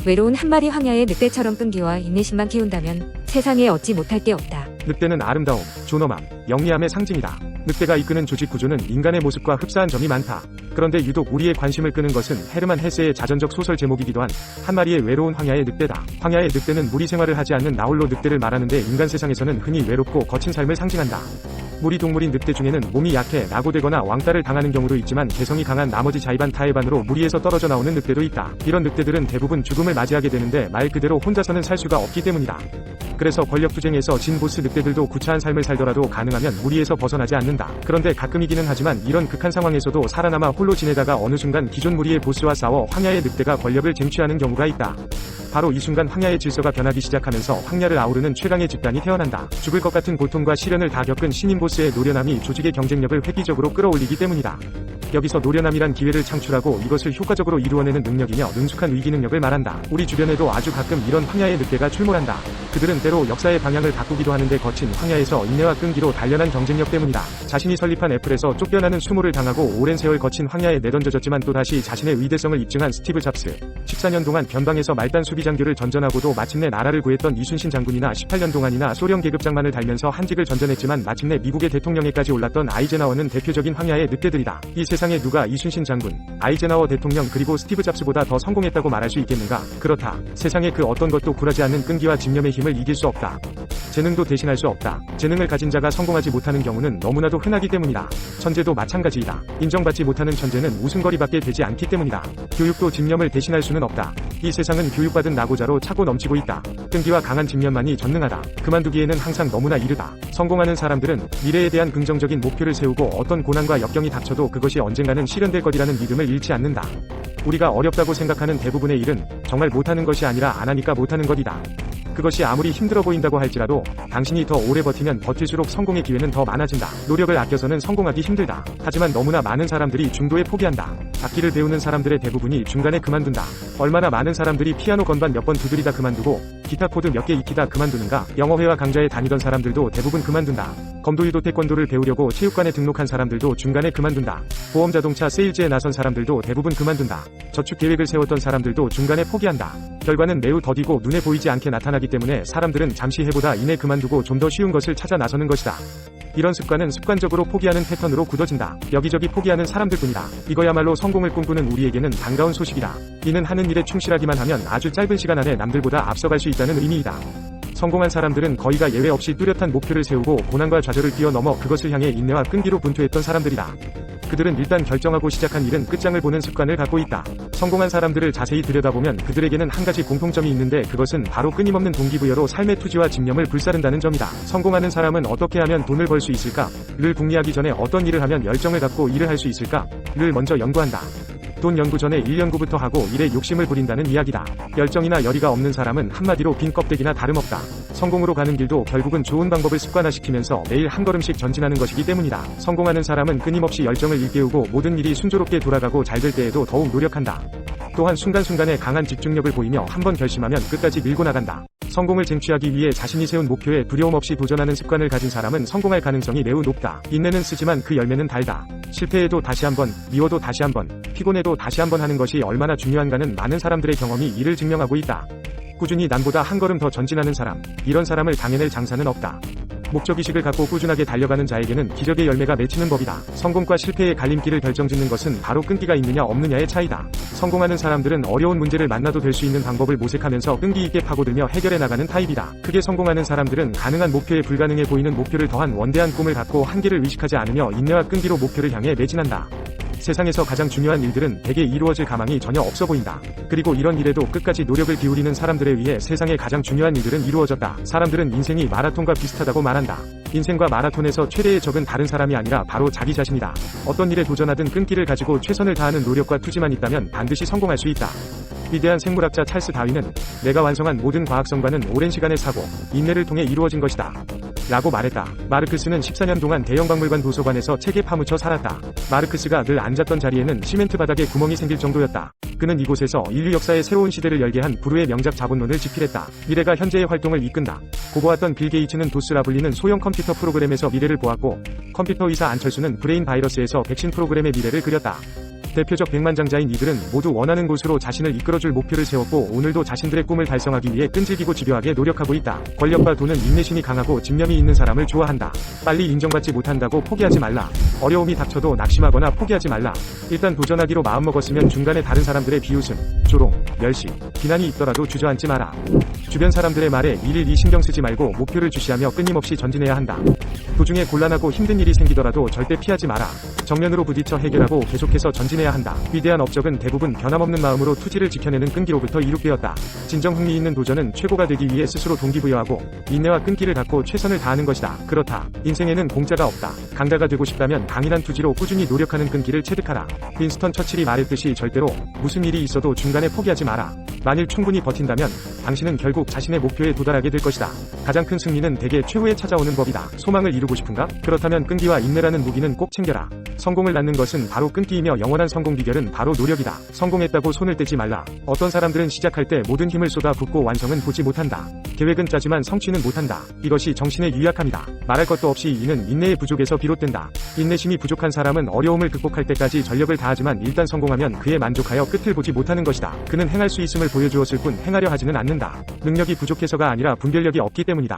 외로운 한 마리 황야의 늑대처럼 끈기와 인내심만 키운다면 세상에 얻지 못할 게 없다. 늑대는 아름다움, 존엄함, 영리함의 상징이다. 늑대가 이끄는 조직 구조는 인간의 모습과 흡사한 점이 많다. 그런데 유독 우리의 관심을 끄는 것은 헤르만 헤세의 자전적 소설 제목이기도 한 마리의 외로운 황야의 늑대다. 황야의 늑대는 무리 생활을 하지 않는 나홀로 늑대를 말하는데 인간 세상에서는 흔히 외롭고 거친 삶을 상징한다. 무리 동물인 늑대 중에는 몸이 약해 낙오되거나 왕따를 당하는 경우도 있지만 개성이 강한 나머지 자의반 타의반으로 무리에서 떨어져 나오는 늑대도 있다. 이런 늑대들은 대부분 죽음을 맞이하게 되는데 말 그대로 혼자서는 살 수가 없기 때문이다. 그래서 권력투쟁에서 진 보스 늑대들도 구차한 삶을 살더라도 가능하면 무리에서 벗어나지 않는다. 그런데 가끔이기는 하지만 이런 극한 상황에서도 살아남아 홀로 지내다가 어느 순간 기존 무리의 보스와 싸워 황야의 늑대가 권력을 쟁취하는 경우가 있다. 바로 이 순간 황야의 질서가 변하기 시작하면서 황야를 아우르는 최강의 집단이 태어난다. 죽을 것 같은 고통과 시련을 다 겪은 신인 보스의 노련함이 조직의 경쟁력을 획기적으로 끌어올리기 때문이다. 여기서 노련함이란 기회를 창출하고 이것을 효과적으로 이루어내는 능력이며 능숙한 위기 능력을 말한다. 우리 주변에도 아주 가끔 이런 황야의 늑대가 출몰한다. 그들은 때로 역사의 방향을 바꾸기도 하는데 거친 황야에서 인내와 끈기로 단련한 경쟁력 때문이다. 자신이 설립한 애플에서 쫓겨나는 수모를 당하고 오랜 세월 거친 황야에 내던져졌지만 또다시 자신의 위대성을 입증한 스티브 잡스, 14년 동안 변방에서 말단 수비장교를 전전하고도 마침내 나라를 구했던 이순신 장군이나 18년 동안이나 소련 계급장만을 달면서 한직을 전전했지만 마침내 미국의 대통령에까지 올랐던 아이젠하워는 대표적인 황야의 늑대들이다. 이 세상에 누가 이순신 장군, 아이젠하워 대통령 그리고 스티브 잡스보다 더 성공했다고 말할 수 있겠는가? 그렇다. 세상에 그 어떤 것도 굴하지 않는 끈기와 집념의 힘을 이길 수 없다. 재능도 대신할 수 없다. 재능을 가진 자가 성공하지 못하는 경우는 너무나도 흔하기 때문이다. 천재도 마찬가지이다. 인정받지 못하는 천재는 웃음거리밖에 되지 않기 때문이다. 교육도 집념을 대신할 수는 없다. 이 세상은 교육받은 낙오자로 차고 넘치고 있다. 끈기와 강한 집념만이 전능하다. 그만두기에는 항상 너무나 이르다. 성공하는 사람들은 미래에 대한 긍정적인 목표를 세우고 어떤 고난과 역경이 닥쳐도 그것이 언젠가는 실현될 것이라는 믿음을 잃지 않는다. 우리가 어렵다고 생각하는 대부분의 일은 정말 못하는 것이 아니라 안 하니까 못하는 것이다. 그것이 아무리 힘들어 보인다고 할지라도 당신이 더 오래 버티면 버틸수록 성공의 기회는 더 많아진다. 노력을 아껴서는 성공하기 힘들다. 하지만 너무나 많은 사람들이 중도에 포기한다. 악기를 배우는 사람들의 대부분이 중간에 그만둔다. 얼마나 많은 사람들이 피아노 건반 몇 번 두드리다 그만두고 기타 코드 몇 개 익히다 그만두는가. 영어회화 강좌에 다니던 사람들도 대부분 그만둔다. 검도유도 태권도를 배우려고 체육관에 등록한 사람들도 중간에 그만둔다. 보험자동차 세일즈에 나선 사람들도 대부분 그만둔다. 저축 계획을 세웠던 사람들도 중간에 포기한다. 결과는 매우 더디고 눈에 보이지 않게 나타나기 때문에 사람들은 잠시 해보다 이내 그만두고 좀 더 쉬운 것을 찾아 나서는 것이다. 이런 습관은 습관적으로 포기하는 패턴으로 굳어진다. 여기저기 포기하는 사람들뿐이다. 이거야말로 성공을 꿈꾸는 우리에게는 반가운 소식이다. 이는 하는 일에 충실하기만 하면 아주 짧은 시간 안에 남들보다 앞서갈 수 있다는 의미이다. 성공한 사람들은 거의가 예외 없이 뚜렷한 목표를 세우고 고난과 좌절을 뛰어넘어 그것을 향해 인내와 끈기로 분투했던 사람들이다. 그들은 일단 결정하고 시작한 일은 끝장을 보는 습관을 갖고 있다. 성공한 사람들을 자세히 들여다보면 그들에게는 한 가지 공통점이 있는데 그것은 바로 끊임없는 동기부여로 삶의 투지와 집념을 불사른다는 점이다. 성공하는 사람은 어떻게 하면 돈을 벌 수 있을까? 를 궁리하기 전에 어떤 일을 하면 열정을 갖고 일을 할 수 있을까? 를 먼저 연구한다. 돈 연구 전에 일 연구부터 하고 일에 욕심을 부린다는 이야기다. 열정이나 열의가 없는 사람은 한마디로 빈 껍데기나 다름없다. 성공으로 가는 길도 결국은 좋은 방법을 습관화시키면서 매일 한 걸음씩 전진하는 것이기 때문이다. 성공하는 사람은 끊임없이 열정을 일깨우고 모든 일이 순조롭게 돌아가고 잘 될 때에도 더욱 노력한다. 또한 순간순간에 강한 집중력을 보이며 한번 결심하면 끝까지 밀고 나간다. 성공을 쟁취하기 위해 자신이 세운 목표에 두려움 없이 도전하는 습관을 가진 사람은 성공할 가능성이 매우 높다. 인내는 쓰지만 그 열매는 달다. 실패해도 다시 한번, 미워도 다시 한번, 피곤해도 다시 한번 하는 것이 얼마나 중요한가는 많은 사람들의 경험이 이를 증명하고 있다. 꾸준히 남보다 한 걸음 더 전진하는 사람, 이런 사람을 당해낼 장사는 없다. 목적의식을 갖고 꾸준하게 달려가는 자에게는 기적의 열매가 맺히는 법이다. 성공과 실패의 갈림길을 결정짓는 것은 바로 끈기가 있느냐 없느냐의 차이다. 성공하는 사람들은 어려운 문제를 만나도 될 수 있는 방법을 모색하면서 끈기 있게 파고들며 해결해 나가는 타입이다. 크게 성공하는 사람들은 가능한 목표에 불가능해 보이는 목표를 더한 원대한 꿈을 갖고 한계를 의식하지 않으며 인내와 끈기로 목표를 향해 매진한다. 세상에서 가장 중요한 일들은 대개 이루어질 가망이 전혀 없어 보인다. 그리고 이런 일에도 끝까지 노력을 기울이는 사람들에 의해 세상의 가장 중요한 일들은 이루어졌다. 사람들은 인생이 마라톤과 비슷하다고 말한다. 인생과 마라톤에서 최대의 적은 다른 사람이 아니라 바로 자기 자신이다. 어떤 일에 도전하든 끈기를 가지고 최선을 다하는 노력과 투지만 있다면 반드시 성공할 수 있다. 위대한 생물학자 찰스 다윈은 내가 완성한 모든 과학성과는 오랜 시간의 사고, 인내를 통해 이루어진 것이다. 라고 말했다. 마르크스는 14년 동안 대형박물관 도서관에서 책에 파묻혀 살았다. 마르크스가 늘 앉았던 자리에는 시멘트 바닥에 구멍이 생길 정도였다. 그는 이곳에서 인류 역사의 새로운 시대를 열게 한 불후의 명작 자본론을 집필했다. 미래가 현재의 활동을 이끈다. 고고왔던 빌 게이츠는 도스라 불리는 소형 컴퓨터 프로그램에서 미래를 보았고, 컴퓨터 의사 안철수는 브레인 바이러스에서 백신 프로그램의 미래를 그렸다. 대표적 백만장자인 이들은 모두 원하는 곳으로 자신을 이끌어줄 목표를 세웠고 오늘도 자신들의 꿈을 달성하기 위해 끈질기고 집요하게 노력하고 있다. 권력과 돈은 인내심이 강하고 집념이 있는 사람을 좋아한다. 빨리 인정받지 못한다고 포기하지 말라. 어려움이 닥쳐도 낙심하거나 포기하지 말라. 일단 도전하기로 마음먹었으면 중간에 다른 사람들의 비웃음, 조롱, 멸시, 비난이 있더라도 주저앉지 마라. 주변 사람들의 말에 일일이 신경 쓰지 말고 목표를 주시하며 끊임없이 전진해야 한다. 도중에 곤란하고 힘든 일이 생기더라도 절대 피하지 마라. 정면으로 부딪혀 해결하고 계속해서 전진해야 한다. 위대한 업적은 대부분 변함없는 마음으로 투지를 지켜내는 끈기로부터 이룩되었다. 진정 흥미 있는 도전은 최고가 되기 위해 스스로 동기부여하고 인내와 끈기를 갖고 최선을 다하는 것이다. 그렇다. 인생에는 공짜가 없다. 강자가 되고 싶다면 강인한 투지로 꾸준히 노력하는 끈기를 체득하라. 윈스턴 처칠이 말했듯이 절대로 무슨 일이 있어도 중간에 포기하지 마라. 만일 충분히 버틴다면 당신은 결국 자신의 목표에 도달하게 될 것이다. 가장 큰 승리는 대개 최후에 찾아오는 법이다. 소망을 이루고 싶은가? 그렇다면 끈기와 인내라는 무기는 꼭 챙겨라. 성공을 낳는 것은 바로 끈기이며 영원한 성공 비결은 바로 노력이다. 성공했다고 손을 떼지 말라. 어떤 사람들은 시작할 때 모든 힘을 쏟아 붓고 완성은 보지 못한다. 계획은 짜지만 성취는 못한다. 이것이 정신의 유약함이다. 말할 것도 없이 이는 인내의 부족에서 비롯된다. 인내심이 부족한 사람은 어려움을 극복할 때까지 전력을 다하지만 일단 성공하면 그에 만족하여 끝을 보지 못하는 것이다. 그는 행할 수 있음을 보여주었을 뿐 행하려 하지는 않는다. 능력이 부족해서가 아니라 분별력이 없기 때문이다.